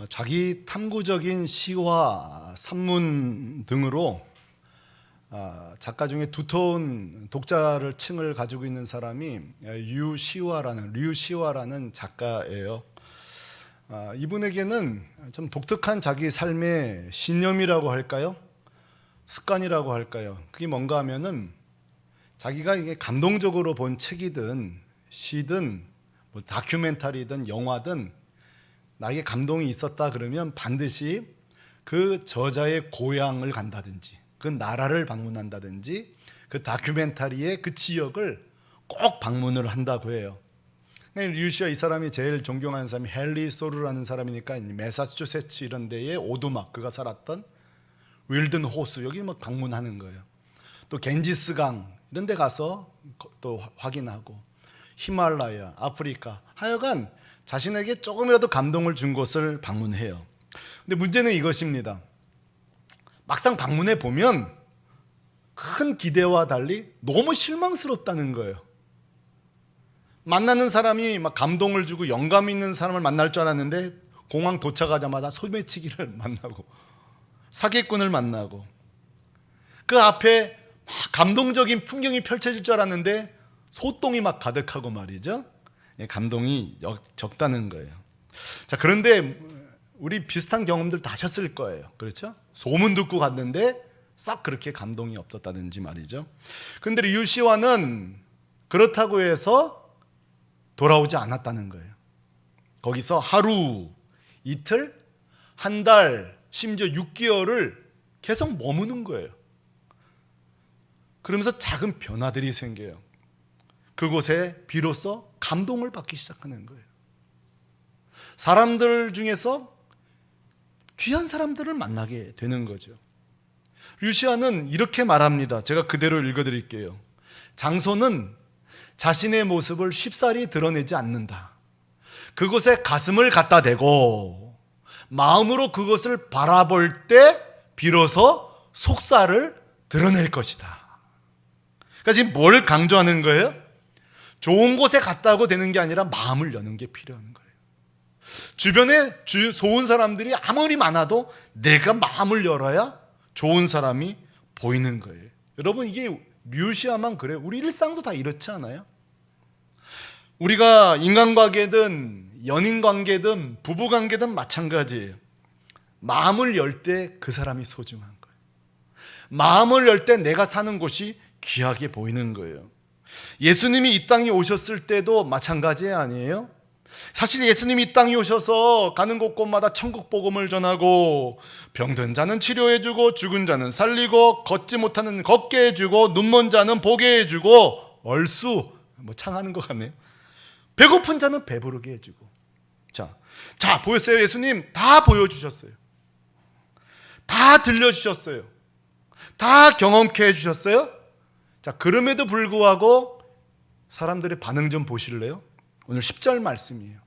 자기 탐구적인 시와 산문 등으로 작가 중에 두터운 독자를 층을 가지고 있는 사람이 류시화라는 작가예요. 이분에게는 좀 독특한 자기 삶의 신념이라고 할까요? 습관이라고 할까요? 그게 뭔가 하면은 자기가 이게 감동적으로 본 책이든 시든 뭐 다큐멘터리든 영화든 나에게 감동이 있었다 그러면 반드시 그 저자의 고향을 간다든지 그 나라를 방문한다든지 그 다큐멘터리의 그 지역을 꼭 방문을 한다고 해요. 류시아 이 사람이 제일 존경하는 사람이 헨리 소르라는 사람이니까 매사추세츠 이런 데에 오두막 그가 살았던 윌든 호수 여기 막 방문하는 거예요. 또 겐지스강 이런 데 가서 또 확인하고 히말라야, 아프리카 하여간 자신에게 조금이라도 감동을 준 곳을 방문해요. 근데 문제는 이것입니다. 막상 방문해 보면 큰 기대와 달리 너무 실망스럽다는 거예요. 만나는 사람이 막 감동을 주고 영감 있는 사람을 만날 줄 알았는데 공항 도착하자마자 소매치기를 만나고 사기꾼을 만나고 그 앞에 막 감동적인 풍경이 펼쳐질 줄 알았는데 소똥이 막 가득하고 말이죠. 감동이 적다는 거예요. 자, 그런데 우리 비슷한 경험들 다 하셨을 거예요. 그렇죠? 소문 듣고 갔는데 싹 그렇게 감동이 없었다든지 말이죠. 근데 류시화는 그렇다고 해서 돌아오지 않았다는 거예요. 거기서 하루, 이틀, 한 달, 심지어 6개월을 계속 머무는 거예요. 그러면서 작은 변화들이 생겨요. 그곳에 비로소 감동을 받기 시작하는 거예요. 사람들 중에서 귀한 사람들을 만나게 되는 거죠. 류시아는 이렇게 말합니다. 제가 그대로 읽어드릴게요. 장소는 자신의 모습을 쉽사리 드러내지 않는다. 그곳에 가슴을 갖다 대고 마음으로 그것을 바라볼 때 비로소 속살을 드러낼 것이다. 그러니까 지금 뭘 강조하는 거예요? 좋은 곳에 갔다고 되는 게 아니라 마음을 여는 게 필요한 거예요. 주변에 좋은 사람들이 아무리 많아도 내가 마음을 열어야 좋은 사람이 보이는 거예요. 여러분 이게 류시아만 그래요. 우리 일상도 다 이렇지 않아요? 우리가 인간관계든 연인관계든 부부관계든 마찬가지예요. 마음을 열 때 그 사람이 소중한 거예요. 마음을 열 때 내가 사는 곳이 귀하게 보이는 거예요. 예수님이 이 땅에 오셨을 때도 마찬가지 아니에요? 사실 예수님이 이 땅에 오셔서 가는 곳곳마다 천국 복음을 전하고 병든 자는 치료해주고 죽은 자는 살리고 걷지 못하는 걷게 해주고 눈먼 자는 보게 해주고 얼쑤 창하는 것 같네요. 배고픈 자는 배부르게 해주고 자 보였어요? 예수님 다 보여주셨어요. 다 들려주셨어요. 다 경험케 해주셨어요. 자, 그럼에도 불구하고 사람들의 반응 좀 보실래요? 오늘 10절 말씀이에요.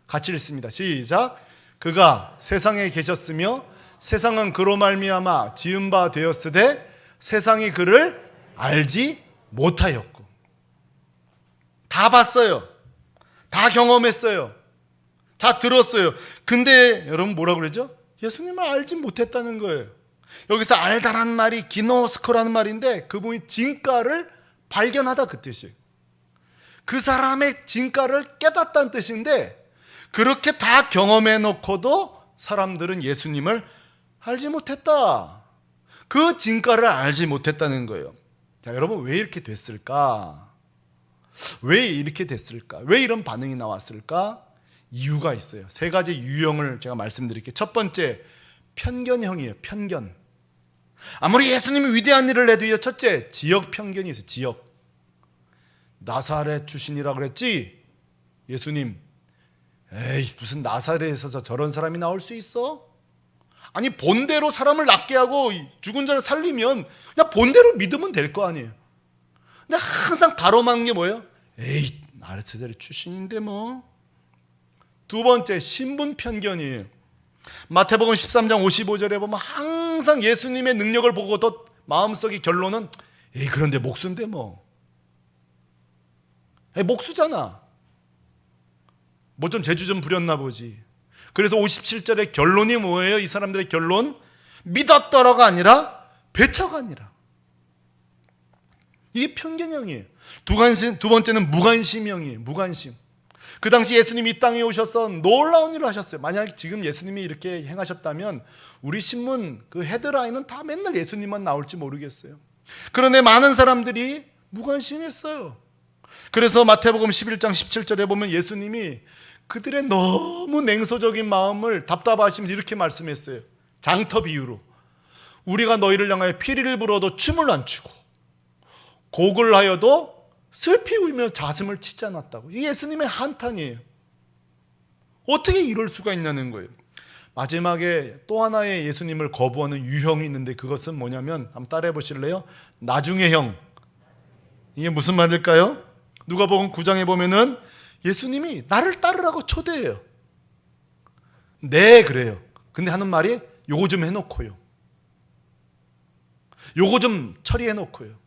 같이 읽습니다. 시작. 그가 세상에 계셨으며 세상은 그로 말미암아 지은 바 되었으되 세상이 그를 알지 못하였고. 다 봤어요. 다 경험했어요. 다 들었어요. 근데 여러분 뭐라고 그러죠? 예수님을 알지 못했다는 거예요. 여기서 알다란 말이 기노스코라는 말인데 그분이 진가를 발견하다 그 뜻이에요. 그 사람의 진가를 깨닫다는 뜻인데 그렇게 다 경험해 놓고도 사람들은 예수님을 알지 못했다. 그 진가를 알지 못했다는 거예요. 자, 여러분 왜 이렇게 됐을까? 왜 이렇게 됐을까? 왜 이런 반응이 나왔을까? 이유가 있어요. 세 가지 유형을 제가 말씀드릴게요. 첫 번째, 편견형이에요. 편견. 아무리 예수님이 위대한 일을 해도요. 첫째, 지역 편견이 있어요. 지역. 나사렛 출신이라 그랬지? 예수님. 에이, 무슨 나사렛에서 저런 사람이 나올 수 있어? 아니 본대로 사람을 낫게 하고 죽은 자를 살리면 그냥 본대로 믿으면 될 거 아니에요. 근데 항상 가로막는 게 뭐예요? 에이, 나사렛 출신인데 뭐. 두 번째, 신분 편견이에요. 마태복음 13장 55절에 보면 항상 예수님의 능력을 보고도 마음속의 결론은 에이, 그런데 목수인데 뭐. 에이, 목수잖아. 뭐 좀 재주 좀 부렸나 보지. 그래서 57절의 결론이 뭐예요? 이 사람들의 결론, 믿었더라가 아니라 배척하니라. 이게 편견형이에요. 두 번째는 무관심형이에요. 무관심. 그 당시 예수님이 이 땅에 오셔서 놀라운 일을 하셨어요. 만약 지금 예수님이 이렇게 행하셨다면 우리 신문 그 헤드라인은 다 맨날 예수님만 나올지 모르겠어요. 그런데 많은 사람들이 무관심했어요. 그래서 마태복음 11장 17절에 보면 예수님이 그들의 너무 냉소적인 마음을 답답하시면서 이렇게 말씀했어요. 장터 비유로. 우리가 너희를 향하여 피리를 불어도 춤을 안 추고 곡을 하여도 슬피 울며 자슴을 치지 않았다고. 이 예수님의 한탄이에요. 어떻게 이럴 수가 있냐는 거예요. 마지막에 또 하나의 예수님을 거부하는 유형이 있는데 그것은 뭐냐면 한번 따라해 보실래요? 나중에 형. 이게 무슨 말일까요? 누가복음 9장에 보면은 예수님이 나를 따르라고 초대해요. 네, 그래요. 근데 하는 말이 요거 좀 해놓고요. 요거 좀 처리해놓고요.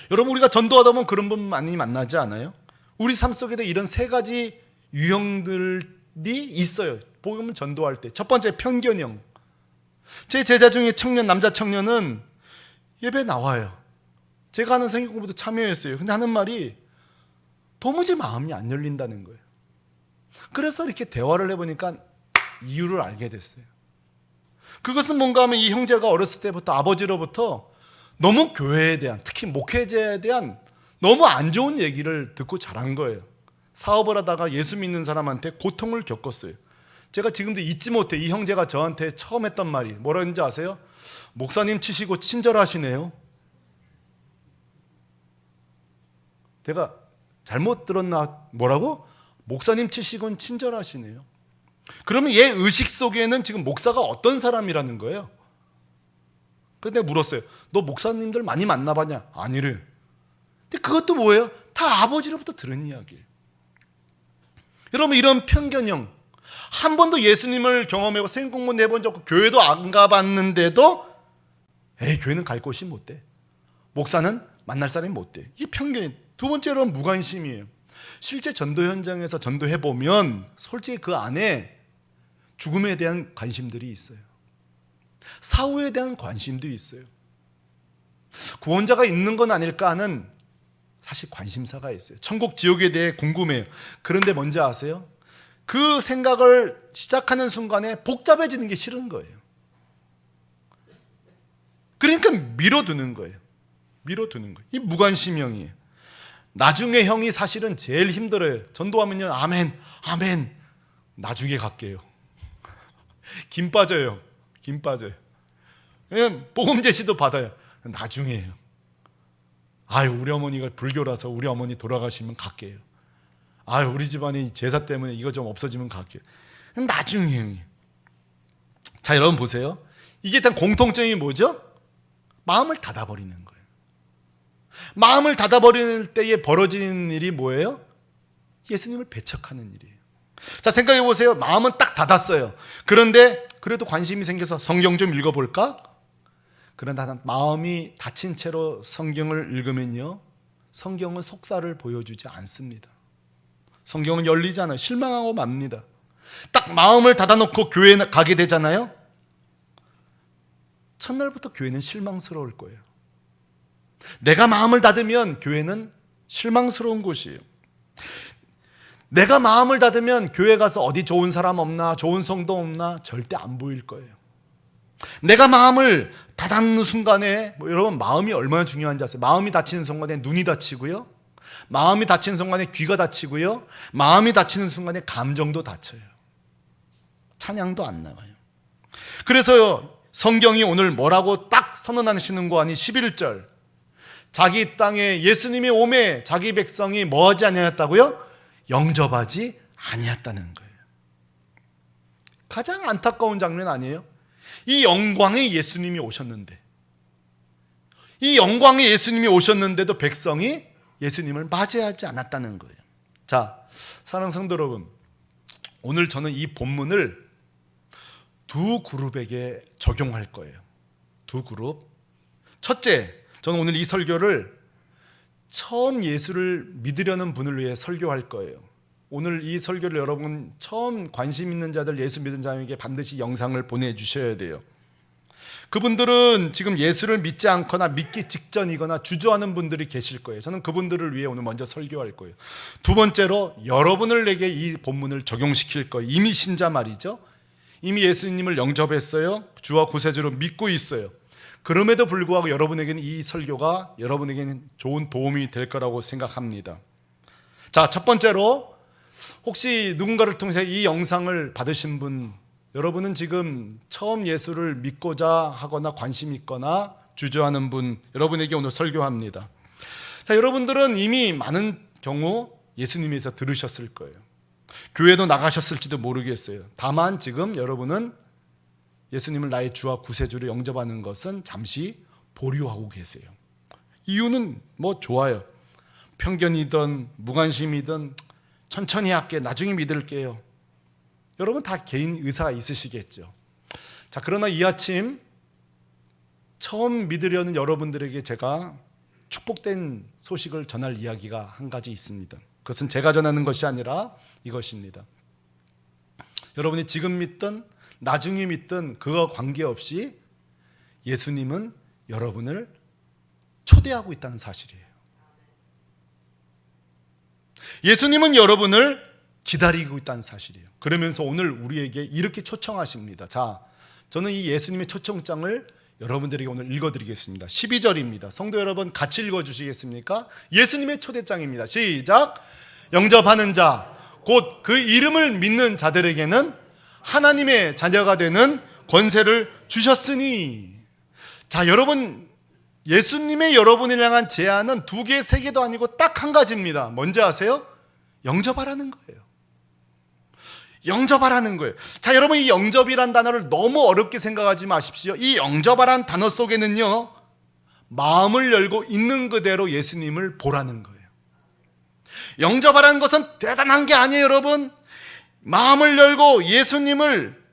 여러분, 우리가 전도하다 보면 그런 분 많이 만나지 않아요? 우리 삶 속에도 이런 세 가지 유형들이 있어요. 복음을 전도할 때. 첫 번째, 편견형. 제 제자 중에 남자 청년은 예배 나와요. 제가 하는 성경 공부도 참여했어요. 근데 하는 말이 도무지 마음이 안 열린다는 거예요. 그래서 이렇게 대화를 해보니까 이유를 알게 됐어요. 그것은 뭔가 하면 이 형제가 어렸을 때부터 아버지로부터 너무 교회에 대한, 특히 목회자에 대한 너무 안 좋은 얘기를 듣고 자란 거예요. 사업을 하다가 예수 믿는 사람한테 고통을 겪었어요. 제가 지금도 잊지 못해. 이 형제가 저한테 처음 했던 말이 뭐라 했는지 아세요? 목사님 치시고 친절하시네요. 내가 잘못 들었나? 뭐라고? 목사님 치시곤 친절하시네요. 그러면 얘 의식 속에는 지금 목사가 어떤 사람이라는 거예요. 그런데 물었어요. 너 목사님들 많이 만나봤냐? 아니래. 근데 그것도 뭐예요? 다 아버지로부터 들은 이야기예요. 여러분, 이런 편견형, 한 번도 예수님을 경험해보고 성경 공부는 해본 적 없고 교회도 안 가봤는데도 에이, 교회는 갈 곳이 못 돼. 목사는 만날 사람이 못 돼. 이게 편견. 두 번째로는 무관심이에요. 실제 전도 현장에서 전도해보면 솔직히 그 안에 죽음에 대한 관심들이 있어요. 사후에 대한 관심도 있어요. 구원자가 있는 건 아닐까 하는 사실 관심사가 있어요. 천국 지옥에 대해 궁금해요. 그런데 뭔지 아세요? 그 생각을 시작하는 순간에 복잡해지는 게 싫은 거예요. 그러니까 미뤄두는 거예요. 미뤄두는 거예요. 이 무관심형이에요. 나중에 형이 사실은 제일 힘들어요. 전도하면요, 아멘, 아멘. 나중에 갈게요. 김 빠져요. 김 빠져요. 복음 제시도 받아요. 나중에요. 아유, 우리 어머니가 불교라서 우리 어머니 돌아가시면 갈게요. 아유, 우리 집안이 제사 때문에 이거 좀 없어지면 갈게요. 나중에. 자, 여러분 보세요. 이게 일단 공통점이 뭐죠? 마음을 닫아버리는 거예요. 마음을 닫아버릴 때에 벌어지는 일이 뭐예요? 예수님을 배척하는 일이에요. 자, 생각해 보세요. 마음은 딱 닫았어요. 그런데 그래도 관심이 생겨서 성경 좀 읽어볼까? 그러나 마음이 닫힌 채로 성경을 읽으면요, 성경은 속살을 보여주지 않습니다. 성경은 열리지 않아요. 실망하고 맙니다. 딱 마음을 닫아놓고 교회에 가게 되잖아요. 첫날부터 교회는 실망스러울 거예요. 내가 마음을 닫으면 교회는 실망스러운 곳이에요. 내가 마음을 닫으면 교회 가서 어디 좋은 사람 없나, 좋은 성도 없나 절대 안 보일 거예요. 내가 마음을 닫는 순간에, 여러분, 마음이 얼마나 중요한지 아세요? 마음이 닫히는 순간에 눈이 닫히고요, 마음이 닫히는 순간에 귀가 닫히고요, 마음이 닫히는 순간에 감정도 닫혀요. 찬양도 안 나와요. 그래서 성경이 오늘 뭐라고 딱 선언하시는 거 아니? 11절. 자기 땅에 예수님이 오매 자기 백성이 뭐하지 아니하였다고요? 영접하지 아니했다는 거예요. 가장 안타까운 장면 아니에요? 이 영광의 예수님이 오셨는데, 이 영광의 예수님이 오셨는데도 백성이 예수님을 맞이하지 않았다는 거예요. 자, 사랑하는 성도 여러분, 오늘 저는 이 본문을 두 그룹에게 적용할 거예요. 두 그룹. 첫째, 저는 오늘 이 설교를 처음 예수를 믿으려는 분을 위해 설교할 거예요. 오늘 이 설교를 여러분 처음 관심 있는 자들, 예수 믿은 자에게 반드시 영상을 보내주셔야 돼요. 그분들은 지금 예수를 믿지 않거나 믿기 직전이거나 주저하는 분들이 계실 거예요. 저는 그분들을 위해 오늘 먼저 설교할 거예요. 두 번째로 여러분에게 이 본문을 적용시킬 거예요. 이미 신자 말이죠. 이미 예수님을 영접했어요. 주와 구세주로 믿고 있어요. 그럼에도 불구하고 여러분에게는 이 설교가 여러분에게는 좋은 도움이 될 거라고 생각합니다. 자, 첫 번째로 혹시 누군가를 통해서 이 영상을 받으신 분, 여러분은 지금 처음 예수를 믿고자 하거나 관심 있거나 주저하는 분, 여러분에게 오늘 설교합니다. 자, 여러분들은 이미 많은 경우 예수님에서 들으셨을 거예요. 교회도 나가셨을지도 모르겠어요. 다만 지금 여러분은 예수님을 나의 주와 구세주로 영접하는 것은 잠시 보류하고 계세요. 이유는 뭐 좋아요. 편견이든 무관심이든 천천히 할게, 나중에 믿을게요. 여러분 다 개인 의사가 있으시겠죠. 자, 그러나 이 아침 처음 믿으려는 여러분들에게 제가 축복된 소식을 전할 이야기가 한 가지 있습니다. 그것은 제가 전하는 것이 아니라 이것입니다. 여러분이 지금 믿든 나중에 믿든 그와 관계없이 예수님은 여러분을 초대하고 있다는 사실이에요. 예수님은 여러분을 기다리고 있다는 사실이에요. 그러면서 오늘 우리에게 이렇게 초청하십니다. 자, 저는 이 예수님의 초청장을 여러분들에게 오늘 읽어드리겠습니다. 12절입니다. 성도 여러분 같이 읽어주시겠습니까? 예수님의 초대장입니다. 시작! 영접하는 자, 곧 그 이름을 믿는 자들에게는 하나님의 자녀가 되는 권세를 주셨으니. 자, 여러분, 예수님의 여러분을 향한 제안은 2개, 3개도 아니고 딱 한 가지입니다. 뭔지 아세요? 영접하라는 거예요. 영접하라는 거예요. 자, 여러분, 이 영접이란 단어를 너무 어렵게 생각하지 마십시오. 이 영접하라는 단어 속에는요, 마음을 열고 있는 그대로 예수님을 보라는 거예요. 영접하라는 것은 대단한 게 아니에요, 여러분. 마음을 열고 예수님을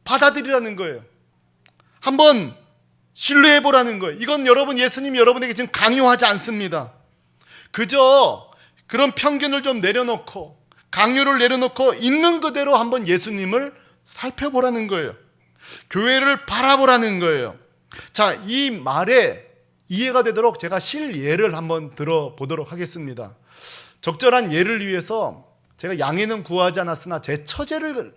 받아들이라는 거예요. 한번 신뢰해 보라는 거예요. 이건 여러분, 예수님이 여러분에게 지금 강요하지 않습니다. 그저 그런 편견을 좀 내려놓고, 강요를 내려놓고 있는 그대로 한번 예수님을 살펴보라는 거예요. 교회를 바라보라는 거예요. 자, 이 말에 이해가 되도록 제가 실예를 한번 들어보도록 하겠습니다. 적절한 예를 위해서 제가 양해는 구하지 않았으나 제 처제를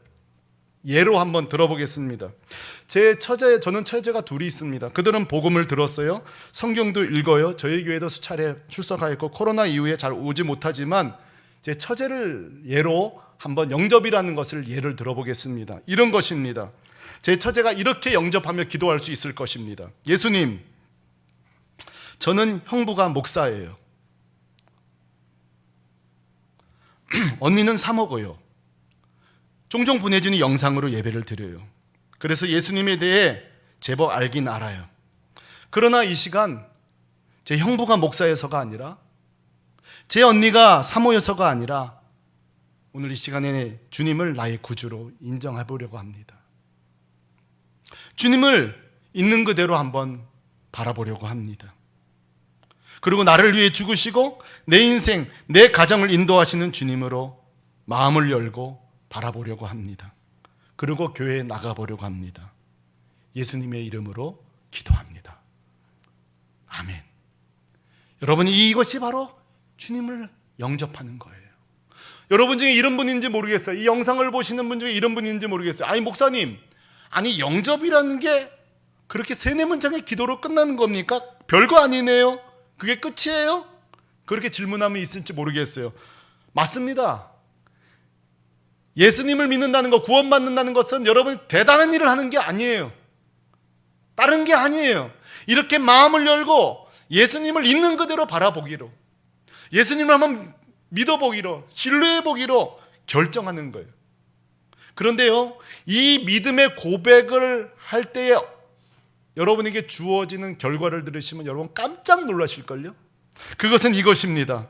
예로 한번 들어보겠습니다. 저는 처제가 둘이 있습니다. 그들은 복음을 들었어요. 성경도 읽어요. 저희 교회도 수차례 출석하였고 코로나 이후에 잘 오지 못하지만 제 처제를 예로 한번 영접이라는 것을 예를 들어보겠습니다. 이런 것입니다. 제 처제가 이렇게 영접하며 기도할 수 있을 것입니다. 예수님, 저는 형부가 목사예요. 언니는 사모고요. 종종 보내주는 영상으로 예배를 드려요. 그래서 예수님에 대해 제법 알긴 알아요. 그러나 이 시간 제 형부가 목사여서가 아니라, 제 언니가 사모여서가 아니라 오늘 이 시간에 주님을 나의 구주로 인정해 보려고 합니다. 주님을 있는 그대로 한번 바라보려고 합니다. 그리고 나를 위해 죽으시고 내 인생, 내 가정을 인도하시는 주님으로 마음을 열고 바라보려고 합니다. 그리고 교회에 나가보려고 합니다. 예수님의 이름으로 기도합니다. 아멘. 여러분, 이것이 바로 주님을 영접하는 거예요. 여러분 중에 이런 분인지 모르겠어요. 이 영상을 보시는 분 중에 이런 분인지 모르겠어요. 아니, 목사님, 아니 영접이라는 게 그렇게 3-4문장의 기도로 끝나는 겁니까? 별거 아니네요. 그게 끝이에요? 그렇게 질문하면 있을지 모르겠어요. 맞습니다. 예수님을 믿는다는 것, 구원받는다는 것은 여러분 대단한 일을 하는 게 아니에요. 다른 게 아니에요. 이렇게 마음을 열고 예수님을 있는 그대로 바라보기로, 예수님을 한번 믿어보기로, 신뢰해보기로 결정하는 거예요. 그런데요, 이 믿음의 고백을 할 때에 여러분에게 주어지는 결과를 들으시면 여러분 깜짝 놀라실걸요? 그것은 이것입니다.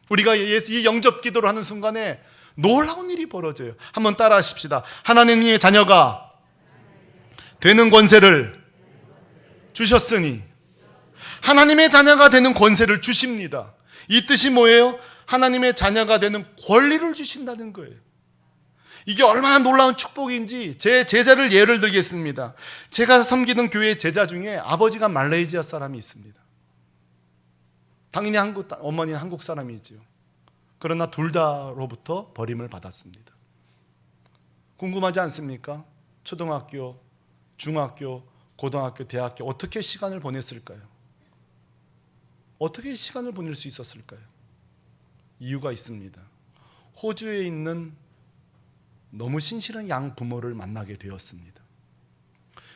우리가 이 영접 기도를 하는 순간에 놀라운 일이 벌어져요. 한번 따라 하십시다. 하나님의 자녀가 되는 권세를 주셨으니, 하나님의 자녀가 되는 권세를 주십니다. 이 뜻이 뭐예요? 하나님의 자녀가 되는 권리를 주신다는 거예요. 이게 얼마나 놀라운 축복인지 제 제자를 예를 들겠습니다. 제가 섬기는 교회 제자 중에 아버지가 말레이시아 사람이 있습니다. 당연히 어머니는 한국 사람이지요. 그러나 둘 다로부터 버림을 받았습니다. 궁금하지 않습니까? 초등학교, 중학교, 고등학교, 대학교 어떻게 시간을 보냈을까요? 어떻게 시간을 보낼 수 있었을까요? 이유가 있습니다. 호주에 있는 너무 신실한 양 부모를 만나게 되었습니다.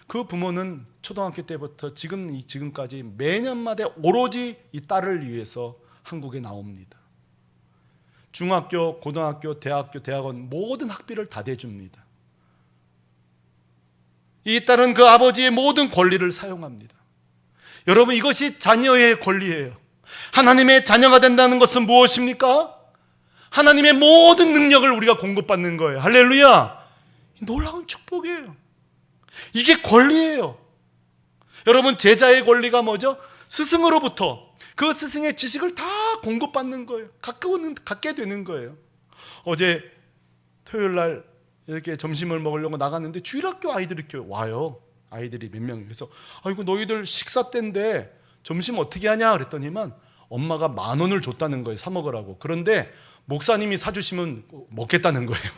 그 부모는 초등학교 때부터 지금까지 매년마다 오로지 이 딸을 위해서 한국에 나옵니다. 중학교, 고등학교, 대학교, 대학원 모든 학비를 다 대줍니다. 이 딸은 그 아버지의 모든 권리를 사용합니다. 여러분, 이것이 자녀의 권리예요. 하나님의 자녀가 된다는 것은 무엇입니까? 하나님의 모든 능력을 우리가 공급받는 거예요. 할렐루야! 놀라운 축복이에요. 이게 권리예요. 여러분, 제자의 권리가 뭐죠? 스승으로부터 그 스승의 지식을 다 공급받는 거예요. 갖게 되는 거예요. 어제 토요일 날 이렇게 점심을 먹으려고 나갔는데 주일학교 아이들이 이렇게 와요. 아이들이 몇 명이. 그래서 아이고, 너희들 식사 때인데 점심 어떻게 하냐 그랬더니만 엄마가 10,000원을 줬다는 거예요. 사 먹으라고. 그런데 목사님이 사주시면 먹겠다는 거예요.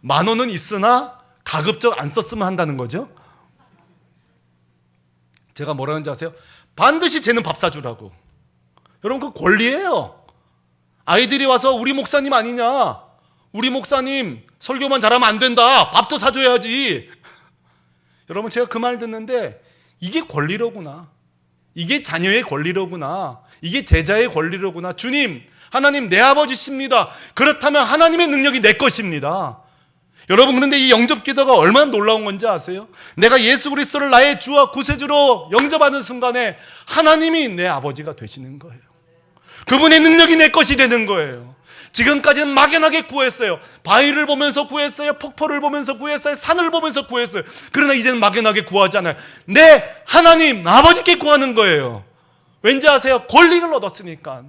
10,000원은 있으나 가급적 안 썼으면 한다는 거죠. 제가 뭐라는지 아세요? 반드시 쟤는 밥 사주라고. 여러분, 그 권리예요. 아이들이 와서 우리 목사님 아니냐, 우리 목사님 설교만 잘하면 안 된다, 밥도 사줘야지. 여러분, 제가 그 말 듣는데 이게 권리로구나, 이게 자녀의 권리로구나, 이게 제자의 권리로구나. 주님, 하나님 내 아버지십니다. 그렇다면 하나님의 능력이 내 것입니다. 여러분, 그런데 이 영접기도가 얼마나 놀라운 건지 아세요? 내가 예수 그리스도를 나의 주와 구세주로 영접하는 순간에 하나님이 내 아버지가 되시는 거예요. 그분의 능력이 내 것이 되는 거예요. 지금까지는 막연하게 구했어요. 바위를 보면서 구했어요. 폭포를 보면서 구했어요. 산을 보면서 구했어요. 그러나 이제는 막연하게 구하지 않아요. 내 하나님 아버지께 구하는 거예요. 왠지 아세요? 권리를 얻었으니까.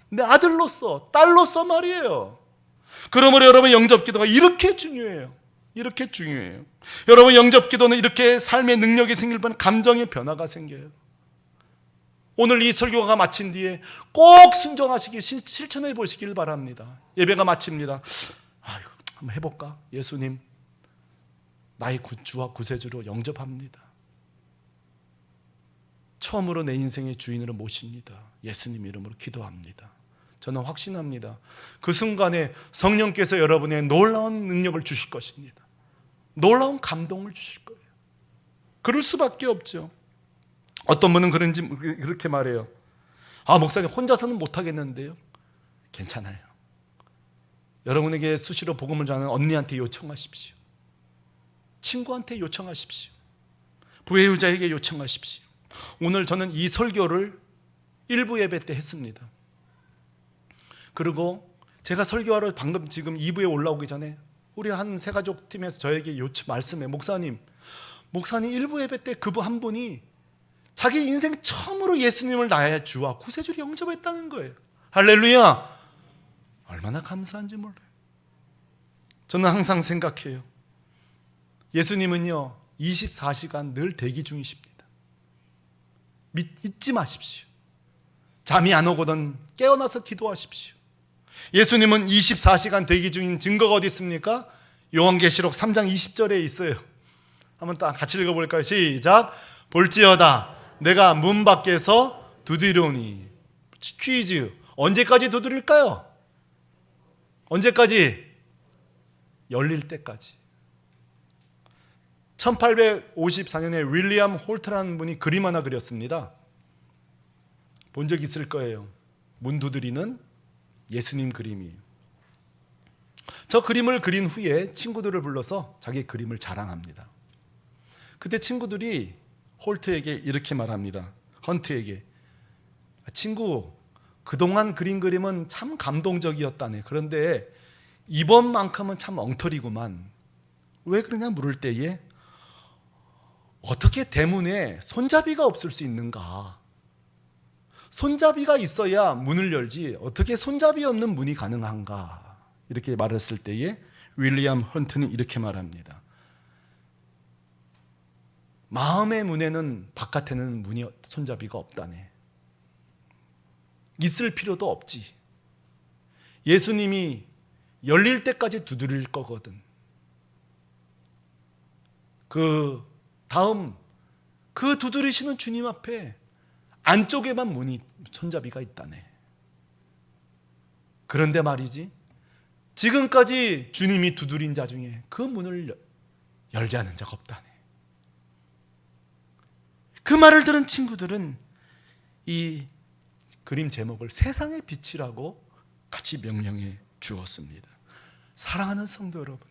내 아들로서, 딸로서 말이에요. 그러므로 여러분, 영접기도가 이렇게 중요해요. 이렇게 중요해요. 여러분, 영접기도는 이렇게 삶의 능력이 생길 뻔 감정의 변화가 생겨요. 오늘 이 설교가 마친 뒤에 꼭 순종하시길, 실천해 보시길 바랍니다. 예배가 마칩니다. 아이고, 한번 해볼까? 예수님, 나의 주와 구세주로 영접합니다. 처음으로 내 인생의 주인으로 모십니다. 예수님 이름으로 기도합니다. 저는 확신합니다. 그 순간에 성령께서 여러분의 놀라운 능력을 주실 것입니다. 놀라운 감동을 주실 거예요. 그럴 수밖에 없죠. 어떤 분은 그렇게 말해요. 아, 목사님 혼자서는 못하겠는데요. 괜찮아요. 여러분에게 수시로 복음을 전하는 언니한테 요청하십시오. 친구한테 요청하십시오. 부회유자에게 요청하십시오. 오늘 저는 이 설교를 일부 예배 때 했습니다. 그리고 제가 설교하러 방금 지금 2부에 올라오기 전에 우리 한 세가족 팀에서 저에게 말씀해. 목사님 1부 예배 때 그분 한 분이 자기 인생 처음으로 예수님을 나의 주와 구세주로 영접했다는 거예요. 할렐루야! 얼마나 감사한지 몰라요. 저는 항상 생각해요. 예수님은요 24시간 늘 대기 중이십니다. 잊지 마십시오. 잠이 안 오거든 깨어나서 기도하십시오. 예수님은 24시간 대기 중인 증거가 어디 있습니까? 요한계시록 3장 20절에 있어요. 한번 딱 같이 읽어볼까요? 시작. 볼지어다 내가 문 밖에서 두드리오니. 퀴즈. 언제까지 두드릴까요? 언제까지? 열릴 때까지. 1854년에 윌리엄 홀트라는 분이 그림 하나 그렸습니다. 본 적 있을 거예요. 문 두드리는 예수님 그림이에요. 저 그림을 그린 후에 친구들을 불러서 자기 그림을 자랑합니다. 그때 친구들이 홀트에게 이렇게 말합니다. 헌트에게. 친구, 그동안 그린 그림은 참 감동적이었다네. 그런데 이번만큼은 참 엉터리구만. 왜 그러냐 물을 때에 어떻게 대문에 손잡이가 없을 수 있는가? 손잡이가 있어야 문을 열지 어떻게 손잡이 없는 문이 가능한가? 이렇게 말했을 때에 윌리엄 헌트는 이렇게 말합니다. 마음의 문에는 바깥에는 문이 손잡이가 없다네. 있을 필요도 없지. 예수님이 열릴 때까지 두드릴 거거든. 그 다음 그 두드리시는 주님 앞에 안쪽에만 문이 손잡이가 있다네. 그런데 말이지, 지금까지 주님이 두드린 자 중에 그 문을 열지 않은 자가 없다네. 그 말을 들은 친구들은 이 그림 제목을 세상의 빛이라고 같이 명령해 주었습니다. 사랑하는 성도 여러분,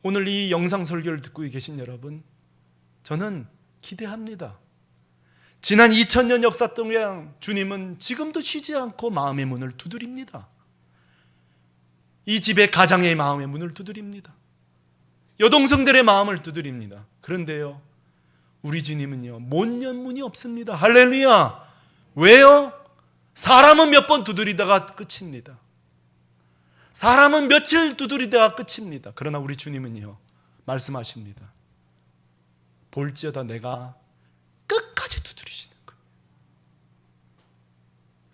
오늘 이 영상 설교를 듣고 계신 여러분, 저는 기대합니다. 지난 2000년 역사 동안 주님은 지금도 쉬지 않고 마음의 문을 두드립니다. 이 집의 가장의 마음의 문을 두드립니다. 여동생들의 마음을 두드립니다. 그런데요, 우리 주님은요, 못 연 문이 없습니다. 할렐루야. 왜요? 사람은 몇 번 두드리다가 끝입니다. 사람은 며칠 두드리다가 끝입니다. 그러나 우리 주님은요, 말씀하십니다. 볼지어다 내가 끝까지 두드리시는 거예요.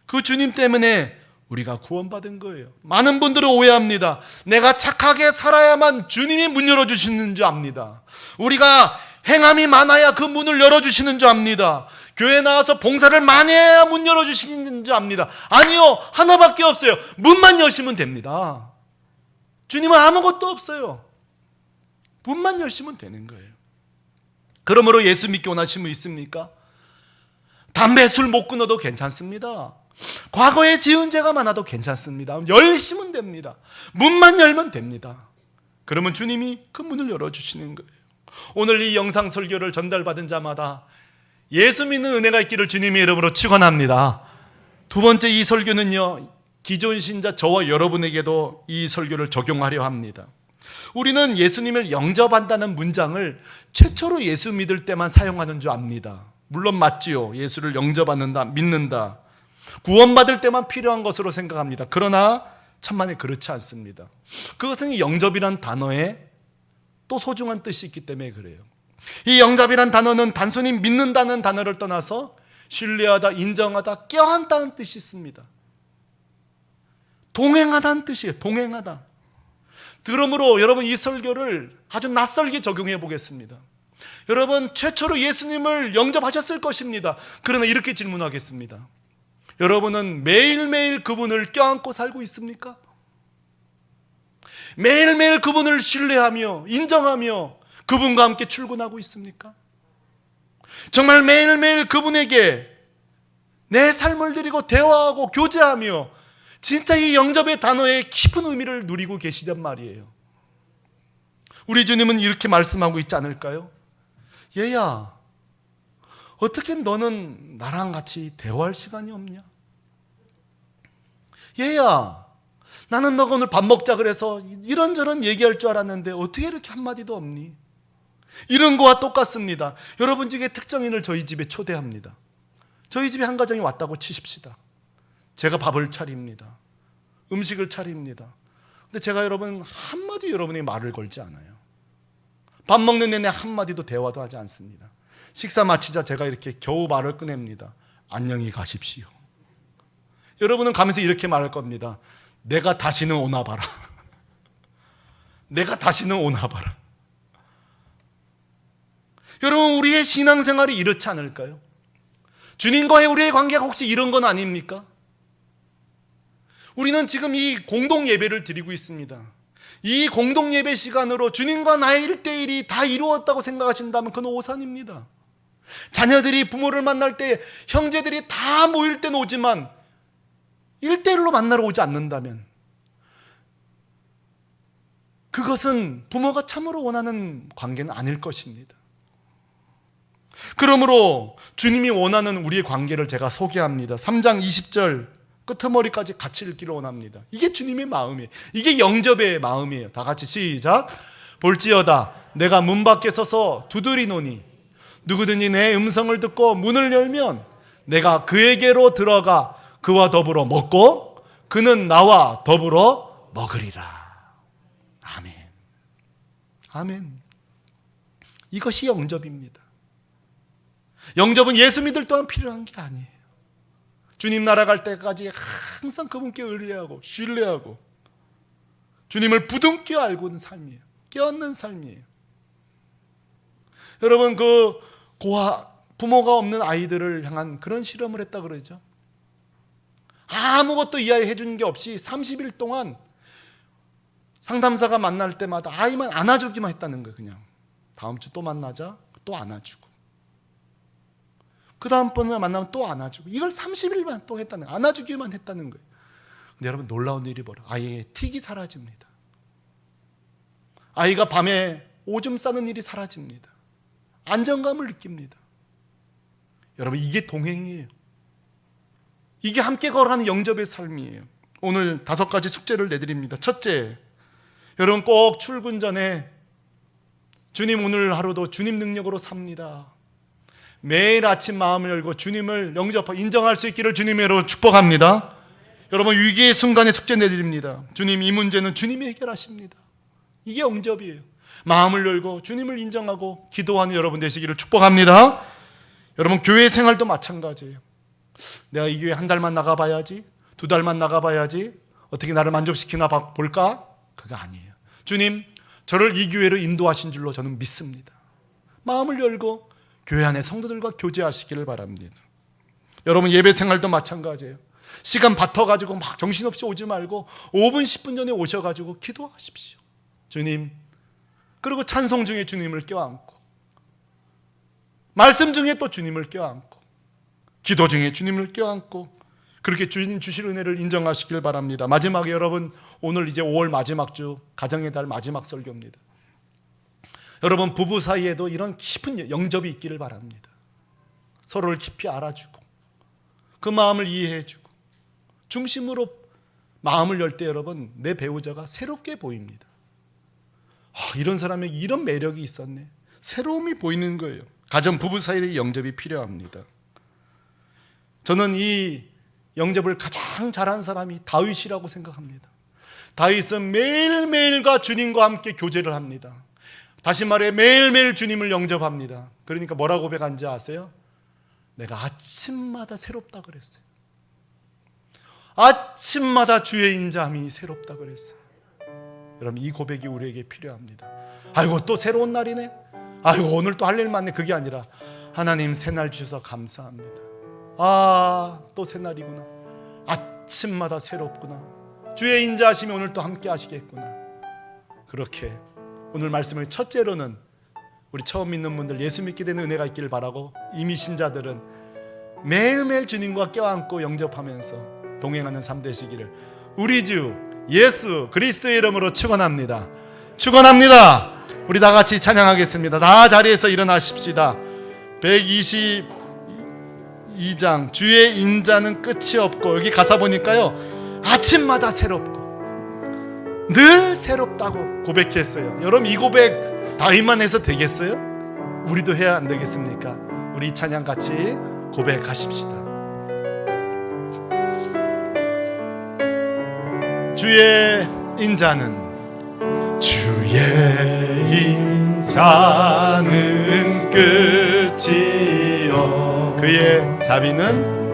그 주님 때문에 우리가 구원받은 거예요. 많은 분들은 오해합니다. 내가 착하게 살아야만 주님이 문 열어주시는 줄 압니다. 우리가 행함이 많아야 그 문을 열어주시는 줄 압니다. 교회 나와서 봉사를 많이 해야 문 열어주시는 줄 압니다. 아니요, 하나밖에 없어요. 문만 여시면 됩니다. 주님은 아무것도 없어요. 문만 열시면 되는 거예요. 그러므로 예수 믿기 원하시는 분 있습니까? 담배, 술 못 끊어도 괜찮습니다. 과거에 지은 죄가 많아도 괜찮습니다. 열시면 됩니다. 문만 열면 됩니다. 그러면 주님이 그 문을 열어주시는 거예요. 오늘 이 영상 설교를 전달받은 자마다 예수 믿는 은혜가 있기를 주님의 이름으로 축원합니다. 두 번째, 이 설교는요, 기존 신자 저와 여러분에게도 이 설교를 적용하려 합니다. 우리는 예수님을 영접한다는 문장을 최초로 예수 믿을 때만 사용하는 줄 압니다. 물론 맞지요. 예수를 영접한다, 믿는다, 구원받을 때만 필요한 것으로 생각합니다. 그러나 천만에 그렇지 않습니다. 그것은 영접이란 단어에 또 소중한 뜻이 있기 때문에 그래요. 이 영접이란 단어는 단순히 믿는다는 단어를 떠나서 신뢰하다, 인정하다, 껴안다는 뜻이 있습니다. 동행하다는 뜻이에요. 동행하다. 그러므로 여러분, 이 설교를 아주 낯설게 적용해 보겠습니다. 여러분, 최초로 예수님을 영접하셨을 것입니다. 그러나 이렇게 질문하겠습니다. 여러분은 매일매일 그분을 껴안고 살고 있습니까? 매일매일 그분을 신뢰하며 인정하며 그분과 함께 출근하고 있습니까? 정말 매일매일 그분에게 내 삶을 드리고 대화하고 교제하며 진짜 이 영접의 단어의 깊은 의미를 누리고 계시단 말이에요. 우리 주님은 이렇게 말씀하고 있지 않을까요? 얘야, 어떻게 너는 나랑 같이 대화할 시간이 없냐? 얘야, 나는 너가 오늘 밥 먹자 그래서 이런저런 얘기할 줄 알았는데 어떻게 이렇게 한마디도 없니? 이런 거와 똑같습니다. 여러분 중에 특정인을 저희 집에 초대합니다. 저희 집에 한 가정이 왔다고 치십시다. 제가 밥을 차립니다. 음식을 차립니다. 근데 제가 여러분 한마디 여러분에게 말을 걸지 않아요. 밥 먹는 내내 한마디도 대화도 하지 않습니다. 식사 마치자 제가 이렇게 겨우 말을 꺼냅니다. 안녕히 가십시오. 여러분은 가면서 이렇게 말할 겁니다. 내가 다시는 오나 봐라. 내가 다시는 오나 봐라. 여러분, 우리의 신앙생활이 이렇지 않을까요? 주님과의 우리의 관계가 혹시 이런 건 아닙니까? 우리는 지금 이 공동 예배를 드리고 있습니다. 이 공동 예배 시간으로 주님과 나의 1대1이 다 이루었다고 생각하신다면 그건 오산입니다. 자녀들이 부모를 만날 때 형제들이 다 모일 때는 오지만 1대1로 만나러 오지 않는다면 그것은 부모가 참으로 원하는 관계는 아닐 것입니다. 그러므로 주님이 원하는 우리의 관계를 제가 소개합니다. 3장 20절 끄트머리까지 같이 읽기를 원합니다. 이게 주님의 마음이에요. 이게 영접의 마음이에요. 다 같이 시작. 볼지어다 내가 문 밖에 서서 두드리노니 누구든지 내 음성을 듣고 문을 열면 내가 그에게로 들어가 그와 더불어 먹고 그는 나와 더불어 먹으리라. 아멘. 아멘. 이것이 영접입니다. 영접은 예수 믿을 동안 필요한 게 아니에요. 주님 나라 갈 때까지 항상 그분께 의뢰하고 신뢰하고 주님을 부둥켜 알고는 삶이에요. 껴안는 삶이에요. 여러분, 그 부모가 없는 아이들을 향한 그런 실험을 했다 그러죠. 아무것도 이 아이 해주는 게 없이 30일 동안 상담사가 만날 때마다 아이만 안아주기만 했다는 거예요. 그냥 다음 주 또 만나자, 또 안아주고, 그 다음번에 만나면 또 안아주고, 이걸 30일만 또 했다는 거예요. 안아주기만 했다는 거예요. 근데 여러분, 놀라운 일이 벌어요. 아이의 틱이 사라집니다. 아이가 밤에 오줌 싸는 일이 사라집니다. 안정감을 느낍니다. 여러분, 이게 동행이에요. 이게 함께 걸어가는 영접의 삶이에요. 오늘 5가지 숙제를 내드립니다. 첫째, 여러분 꼭 출근 전에 주님, 오늘 하루도 주님 능력으로 삽니다. 매일 아침 마음을 열고 주님을 영접하고 인정할 수 있기를 주님으로 축복합니다. 여러분, 위기의 순간에 숙제 내드립니다. 주님, 이 문제는 주님이 해결하십니다. 이게 영접이에요. 마음을 열고 주님을 인정하고 기도하는 여러분 되시기를 축복합니다. 여러분, 교회 생활도 마찬가지예요. 내가 이 교회 한 달만 나가봐야지, 2달만 나가봐야지, 어떻게 나를 만족시키나 볼까? 그거 아니에요. 주님, 저를 이 교회로 인도하신 줄로 저는 믿습니다. 마음을 열고 교회 안에 성도들과 교제하시기를 바랍니다. 여러분, 예배 생활도 마찬가지예요. 시간 받아가지고 막 정신없이 오지 말고 5분 10분 전에 오셔가지고 기도하십시오. 주님, 그리고 찬송 중에 주님을 껴안고, 말씀 중에 또 주님을 껴안고, 기도 중에 주님을 껴안고, 그렇게 주님 주실 은혜를 인정하시길 바랍니다. 마지막에 여러분, 오늘 이제 5월 마지막 주 가정의 달 마지막 설교입니다. 여러분, 부부 사이에도 이런 깊은 영접이 있기를 바랍니다. 서로를 깊이 알아주고 그 마음을 이해해주고 중심으로 마음을 열 때 여러분, 내 배우자가 새롭게 보입니다. 이런 사람에게 이런 매력이 있었네, 새로움이 보이는 거예요. 가정 부부 사이의 영접이 필요합니다. 저는 이 영접을 가장 잘한 사람이 다윗이라고 생각합니다. 다윗은 매일매일과 주님과 함께 교제를 합니다. 다시 말해 매일매일 주님을 영접합니다. 그러니까 뭐라고 고백한지 아세요? 내가 아침마다 새롭다 그랬어요. 아침마다 주의 인자함이 새롭다 그랬어요. 여러분, 이 고백이 우리에게 필요합니다. 아이고, 또 새로운 날이네, 아이고, 오늘 또 할 일 많네. 그게 아니라 하나님, 새날 주셔서 감사합니다. 또 새날이구나, 아침마다 새롭구나, 주의 인자하심이 오늘 또 함께 하시겠구나. 그렇게 오늘 말씀을 첫째로는 우리 처음 믿는 분들 예수 믿게 되는 은혜가 있기를 바라고, 이미 신자들은 매일매일 주님과 껴안고 영접하면서 동행하는 삶 되시기를 우리 주 예수 그리스도의 이름으로 축원합니다. 축원합니다. 우리 다 같이 찬양하겠습니다. 다 자리에서 일어나십시다. 122장 주의 인자는 끝이 없고, 여기 가사 보니까요, 아침마다 새롭고 늘 새롭다고 고백했어요. 여러분, 이 고백 다윗만 해서 되겠어요? 우리도 해야 안 되겠습니까? 우리 찬양 같이 고백하십시다. 주의 인자는 끝이요, 그의 자비는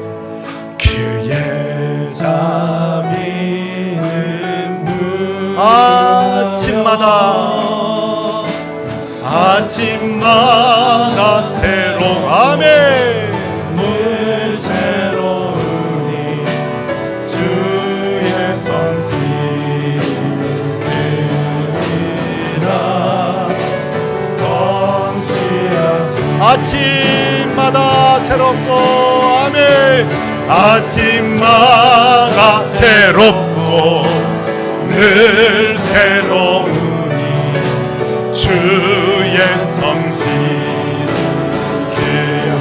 아침마다 새로운, 아멘, 늘 새로우니 주의 성실이라 성실하시. 아침마다 새롭고, 아멘, 아침마다 새롭고 늘 새로우니 주의 성실.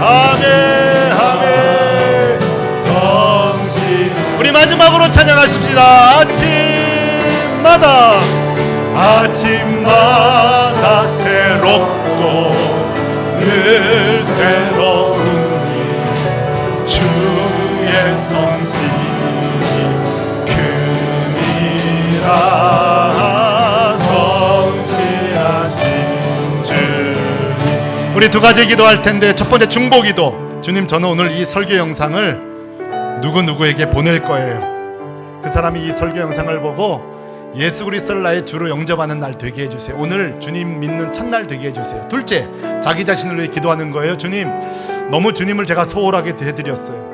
아멘, 아멘, 성실. 우리 마지막으로 찬양하십시다. 아침마다 새롭고 늘 새로우니 주의 성실이 크니라 성실하신 주님. 우리 두 가지 기도할 텐데, 첫 번째 중보기도. 주님, 저는 오늘 이 설교 영상을 누구누구에게 보낼 거예요. 그 사람이 이 설교 영상을 보고 예수 그리스도를 나의 주로 영접하는 날 되게 해주세요. 오늘 주님 믿는 첫날 되게 해주세요. 둘째, 자기 자신을 위해 기도하는 거예요. 주님, 너무 주님을 제가 소홀하게 대해드렸어요.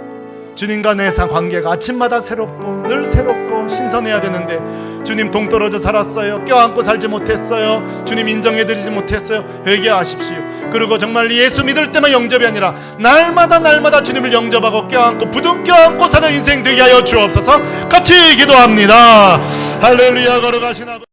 주님과 내 관계가 아침마다 새롭고 늘 새롭고 신선해야 되는데 주님 동떨어져 살았어요. 껴안고 살지 못했어요. 주님 인정해드리지 못했어요. 회개하십시오. 그리고 정말 예수 믿을 때만 영접이 아니라 날마다 주님을 영접하고 껴안고 부둥 껴안고 사는 인생 되게 하여 주옵소서. 같이 기도합니다. 할렐루야. 걸어가신 아버지.